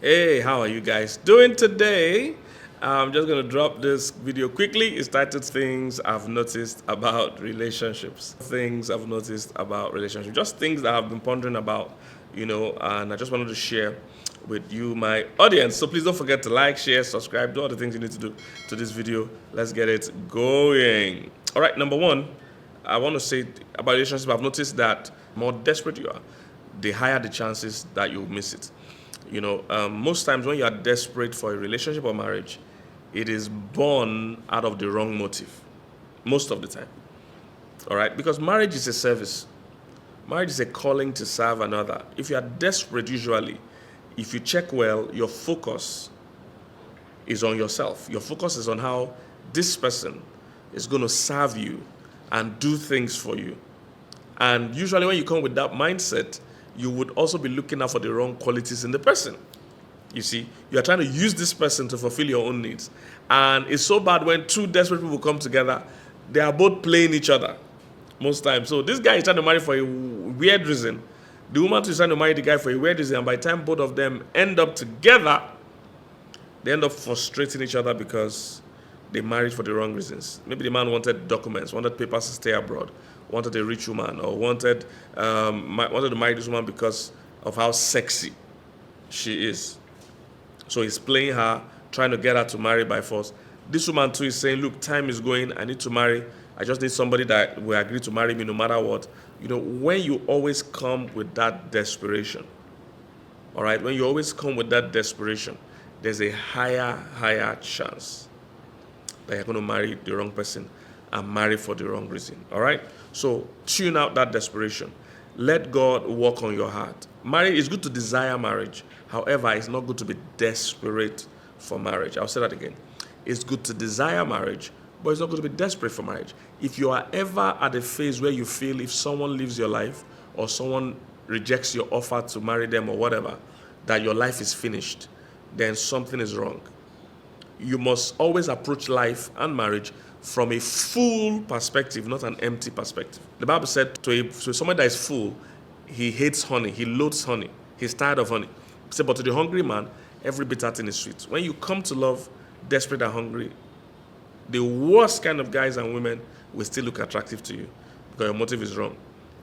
Hey, how are you guys doing today? I'm just going to drop this video quickly. It's titled Things I've Noticed About Relationships. Things I've noticed about relationships. Just things that I've been pondering about, and I just wanted to share with you, my audience. So please don't forget to like, share, subscribe, do all the things you need to do to this video. Let's get it going. All right, number one, I want to say about relationships, I've noticed that the more desperate you are, the higher the chances that you'll miss it. Most times when you are desperate for a relationship or marriage, it is born out of the wrong motive. Most of the time. All right? Because marriage is a service. Marriage is a calling to serve another. If you are desperate, usually, if you check well, your focus is on yourself. Your focus is on how this person is going to serve you and do things for you. And usually when you come with that mindset, you would also be looking out for the wrong qualities in the person. You see, you are trying to use this person to fulfill your own needs. And it's so bad when two desperate people come together, they are both playing each other most times. So this guy is trying to marry for a weird reason. The woman is trying to marry the guy for a weird reason. And by the time both of them end up together, they end up frustrating each other because they married for the wrong reasons. Maybe the man wanted documents, wanted papers to stay abroad, wanted a rich woman, or wanted to marry this woman because of how sexy she is. So he's playing her, trying to get her to marry by force. This woman too is saying, look, time is going, I need to marry. I just need somebody that will agree to marry me no matter what. When you always come with that desperation, all right, when you always come with that desperation, there's a higher chance that you're going to marry the wrong person and marry for the wrong reason. All right? So tune out that desperation. Let God work on your heart. Marriage, it's good to desire marriage. However, it's not good to be desperate for marriage. I'll say that again. It's good to desire marriage, but it's not good to be desperate for marriage. If you are ever at a phase where you feel if someone leaves your life or someone rejects your offer to marry them or whatever, that your life is finished, then something is wrong. You must always approach life and marriage from a full perspective, not an empty perspective. The Bible said to someone that is full, he hates honey, he loathes honey, he's tired of honey. It said, but to the hungry man, every bitter thing is sweet. When you come to love, desperate and hungry, the worst kind of guys and women will still look attractive to you because your motive is wrong.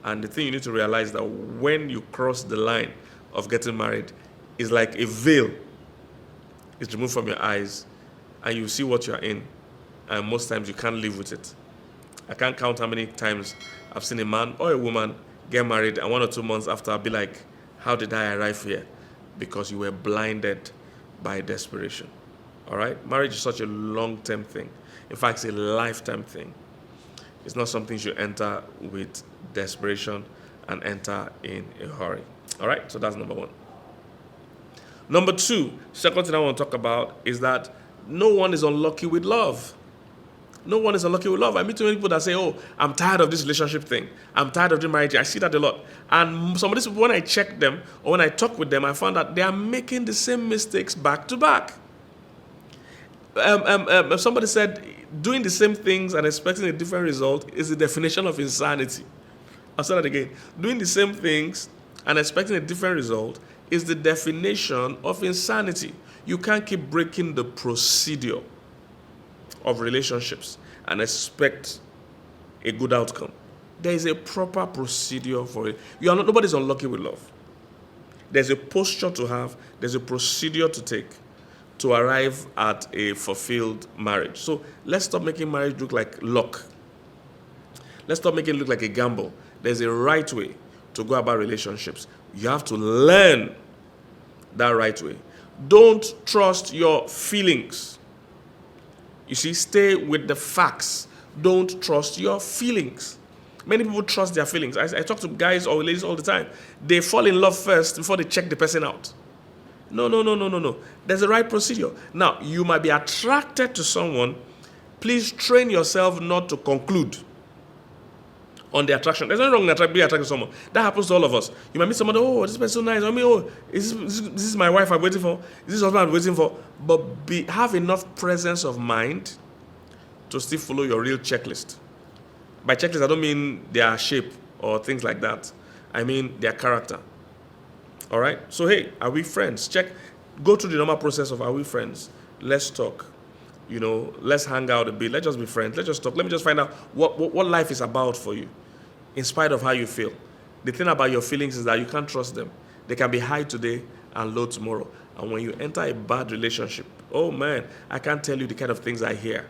And the thing you need to realize that when you cross the line of getting married, it's like a veil is removed from your eyes, and you see what you're in, and most times you can't live with it. I can't count how many times I've seen a man or a woman get married, and 1 or 2 months after I'll be like, how did I arrive here? Because you were blinded by desperation. All right? Marriage is such a long-term thing. In fact, it's a lifetime thing. It's not something you should enter with desperation and enter in a hurry. All right? So that's number one. Number two, second thing I want to talk about is that no one is unlucky with love. No one is unlucky with love. I meet too many people that say, oh, I'm tired of this relationship thing. I'm tired of the marriage. I see that a lot. And some of these people, when I check them or when I talk with them, I found that they are making the same mistakes back to back. Somebody said, doing the same things and expecting a different result is the definition of insanity. I'll say that again. Doing the same things and expecting a different result is the definition of insanity. You can't keep breaking the procedure of relationships and expect a good outcome. There is a proper procedure for it. Nobody's unlucky with love. There's a posture to have. There's a procedure to take to arrive at a fulfilled marriage. So let's stop making marriage look like luck. Let's stop making it look like a gamble. There's a right way to go about relationships. You have to learn that right way. Don't trust your feelings. You see, stay with the facts. Don't trust your feelings. Many people trust their feelings. I talk to guys or ladies all the time. They fall in love first before they check the person out. No. There's a right procedure. Now, you might be attracted to someone. Please train yourself not to conclude on the attraction. There's nothing wrong with being attracted to someone. That happens to all of us. You might meet somebody, oh, this person is so nice. I mean, oh, this is my wife I'm waiting for. This is husband I'm waiting for. But have enough presence of mind to still follow your real checklist. By checklist, I don't mean their shape or things like that. I mean their character. All right? So, hey, are we friends? Check. Go through the normal process of, are we friends? Let's talk. Let's hang out a bit. Let's just be friends. Let's just talk. Let me just find out what life is about for you, in spite of how you feel. The thing about your feelings is that you can't trust them. They can be high today and low tomorrow. And when you enter a bad relationship, oh man, I can't tell you the kind of things I hear,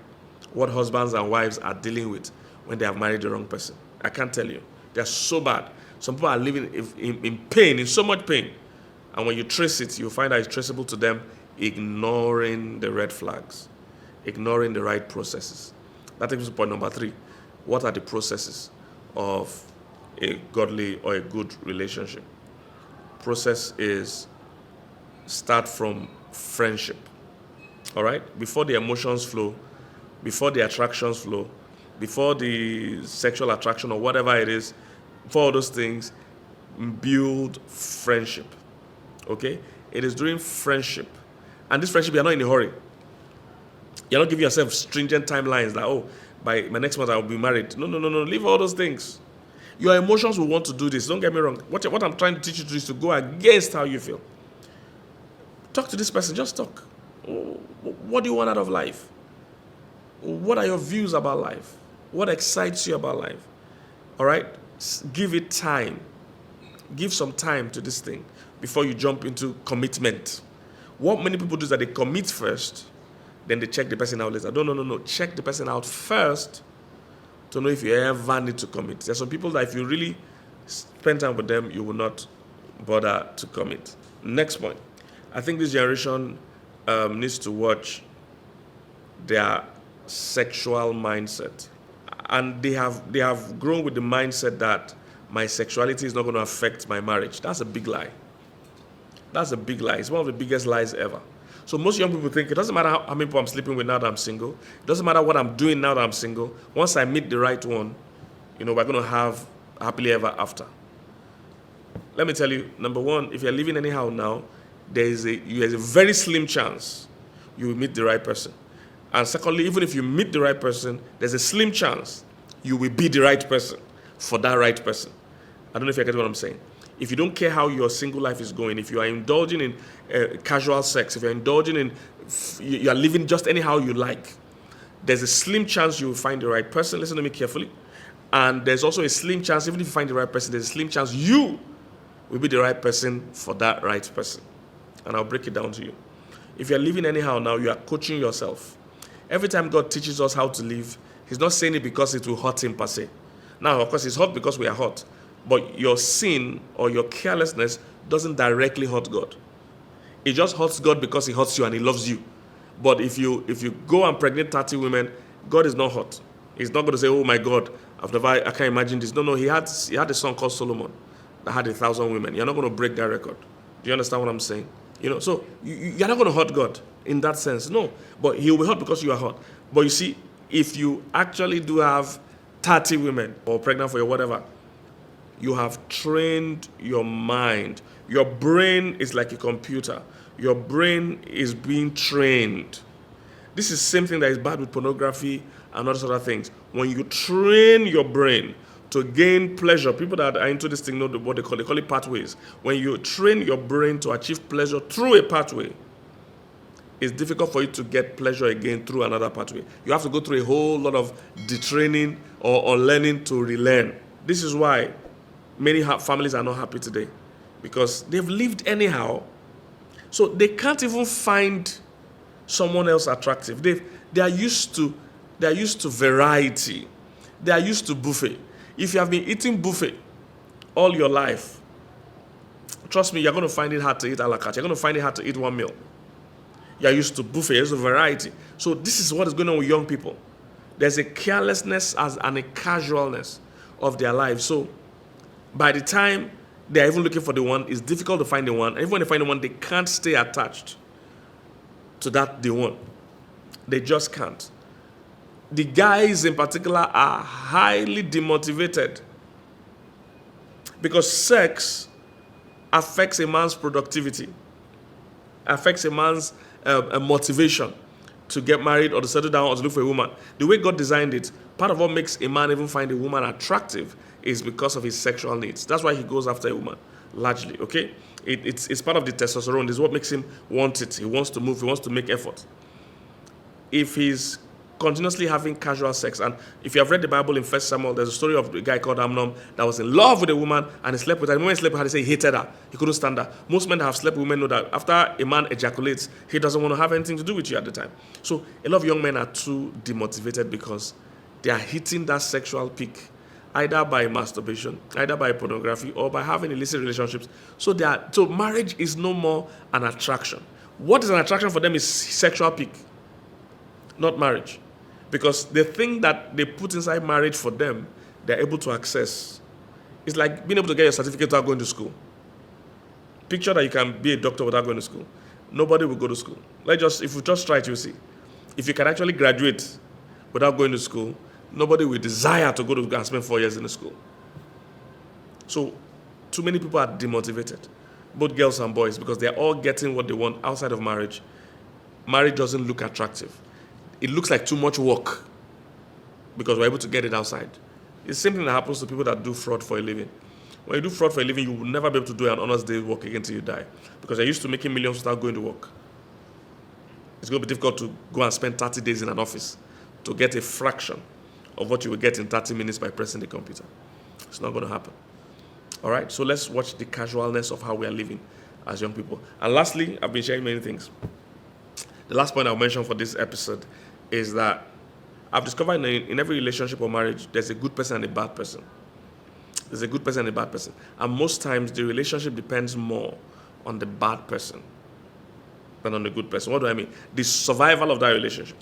what husbands and wives are dealing with when they have married the wrong person. I can't tell you. They're so bad. Some people are living in pain, in so much pain. And when you trace it, you find that it's traceable to them ignoring the red flags, ignoring the right processes. That takes us to point number 3. What are the processes of a godly or a good relationship? Process is start from friendship. All right? Before the emotions flow, before the attractions flow, before the sexual attraction or whatever it is, before all those things, build friendship. Okay? It is during friendship. And this friendship, you're not in a hurry. You're not giving yourself stringent timelines that, oh, by my next month I will be married. No. Leave all those things. Your emotions will want to do this. Don't get me wrong. What I'm trying to teach you to do is to go against how you feel. Talk to this person. Just talk. What do you want out of life? What are your views about life? What excites you about life? All right? Give it time. Give some time to this thing before you jump into commitment. What many people do is that they commit first, then they check the person out later. No. Check the person out first to know if you ever need to commit. There's some people that if you really spend time with them, you will not bother to commit. Next point. I think this generation needs to watch their sexual mindset. And they have grown with the mindset that my sexuality is not going to affect my marriage. That's a big lie. That's a big lie. It's one of the biggest lies ever. So most young people think it doesn't matter how many people I'm sleeping with now that I'm single. It doesn't matter what I'm doing now that I'm single. Once I meet the right one, we're going to have happily ever after. Let me tell you, number one, if you're living anyhow now, there's a very slim chance you will meet the right person. And secondly, even if you meet the right person, there's a slim chance you will be the right person for that right person. I don't know if you get what I'm saying. If you don't care how your single life is going, if you are indulging in casual sex, if you're indulging in, you are living just anyhow you like, there's a slim chance you will find the right person. Listen to me carefully. And there's also a slim chance, even if you find the right person, there's a slim chance you will be the right person for that right person. And I'll break it down to you. If you're living anyhow now, you are coaching yourself. Every time God teaches us how to live, He's not saying it because it will hurt Him per se. Now, of course, it's hot because we are hot. But your sin or your carelessness doesn't directly hurt God. It just hurts God because He hurts you and He loves you. But if you go and pregnant 30 women, God is not hurt. He's not going to say, oh my God, I can't imagine this. No, he had a son called Solomon that had 1,000 women. You're not going to break that record. Do you understand what I'm saying? So you're not going to hurt God in that sense. No, but He will be hurt because you are hurt. But you see, if you actually do have 30 women or pregnant for your whatever, you have trained your mind. Your brain is like a computer. Your brain is being trained. This is the same thing that is bad with pornography and all those other things. When you train your brain to gain pleasure, people that are into this thing know what they call it pathways. When you train your brain to achieve pleasure through a pathway, it's difficult for you to get pleasure again through another pathway. You have to go through a whole lot of detraining or unlearning to relearn. This is why many families are not happy today, because they've lived anyhow, so they can't even find someone else attractive. They are used to variety. They are used to buffet. If you have been eating buffet all your life, trust me, you're going to find it hard to eat a la carte. You're going to find it hard to eat one meal. You're used to buffet, there's a variety. So this is what is going on with young people. There's a carelessness and a casualness of their lives. So by the time they're even looking for the one, it's difficult to find the one. And even when they find the one, they can't stay attached to the one. They just can't. The guys in particular are highly demotivated because sex affects a man's productivity, affects a man's motivation to get married or to settle down or to look for a woman. The way God designed it, part of what makes a man even find a woman attractive is because of his sexual needs. That's why he goes after a woman. largely, okay? It's part of the testosterone. This is what makes him want it. He wants to move. He wants to make effort. If he's continuously having casual sex, and if you have read the Bible in 1 Samuel, there's a story of a guy called Amnon that was in love with a woman and he slept with her. The moment he slept with her, they say he hated her. He couldn't stand her. Most men that have slept with women know that after a man ejaculates, he doesn't want to have anything to do with you at the time. So a lot of young men are too demotivated because they are hitting that sexual peak, either by masturbation, either by pornography, or by having illicit relationships. So marriage is no more an attraction. What is an attraction for them is sexual peak, not marriage. Because the thing that they put inside marriage for them, they're able to access. It's like being able to get your certificate without going to school. Picture that you can be a doctor without going to school. Nobody will go to school. If you just try it, you'll see. If you can actually graduate without going to school, nobody will desire to go to and spend 4 years in the school. So, too many people are demotivated, both girls and boys, because they're all getting what they want outside of marriage. Marriage doesn't look attractive. It looks like too much work because we're able to get it outside. It's the same thing that happens to people that do fraud for a living. When you do fraud for a living, you will never be able to do an honest day's work again until you die, because you're used to making millions without going to work. It's going to be difficult to go and spend 30 days in an office to get a fraction of what you will get in 30 minutes by pressing the computer. It's not going to happen. All right, so let's watch the casualness of how we are living as young people. And lastly, I've been sharing many things. The last point I'll mention for this episode is that I've discovered in every relationship or marriage, there's a good person and a bad person. There's a good person and a bad person. And most times, the relationship depends more on the bad person than on the good person. What do I mean? The survival of that relationship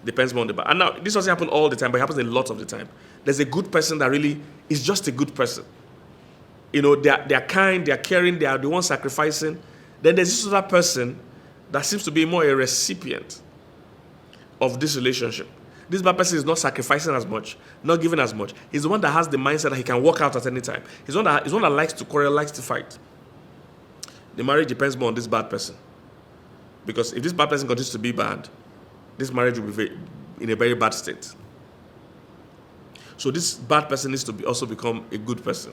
depends more on the bad. And now, this doesn't happen all the time, but it happens a lot of the time. There's a good person that really is just a good person. You know, they're kind, they're caring, they are the ones sacrificing. Then there's this other person that seems to be more a recipient of this relationship. This bad person is not sacrificing as much, not giving as much. He's the one that has the mindset that he can walk out at any time. He's one that likes to quarrel, likes to fight. The marriage depends more on this bad person. Because if this bad person continues to be bad, this marriage will be in a very bad state. So this bad person needs to also become a good person,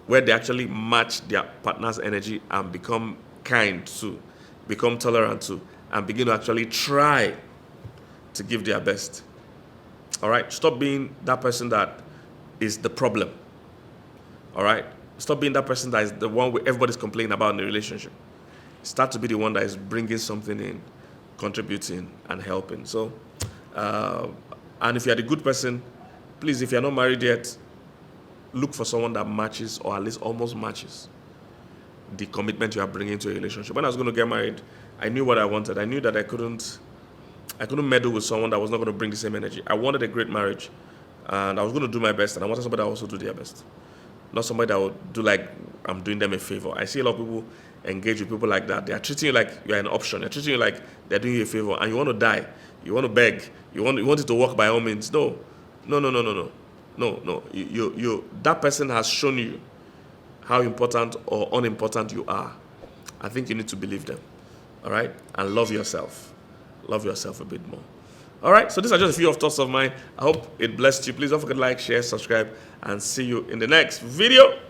where they actually match their partner's energy and become kind to, become tolerant to, and begin to actually try to give their best. All right? Stop being that person that is the problem. All right? Stop being that person that is the one where everybody's complaining about in the relationship. Start to be the one that is bringing something in, contributing, and helping. So, and if you're the good person, please, if you're not married yet, look for someone that matches, or at least almost matches, the commitment you are bringing to a relationship. When I was going to get married, I knew what I wanted. I knew that I couldn't meddle with someone that was not going to bring the same energy. I wanted a great marriage, and I was going to do my best, and I wanted somebody that would also do their best. Not somebody that would do like I'm doing them a favor. I see a lot of people engage with people like that. They are treating you like you're an option. They're treating you like they're doing you a favor, and you want to die. You want to beg. You want it to work by all means. No. You that person has shown you how important or unimportant you are. I think you need to believe them. All right? And love yourself. Love yourself a bit more. All right? So these are just a few of thoughts of mine. I hope it blessed you. Please don't forget to like, share, subscribe, and see you in the next video.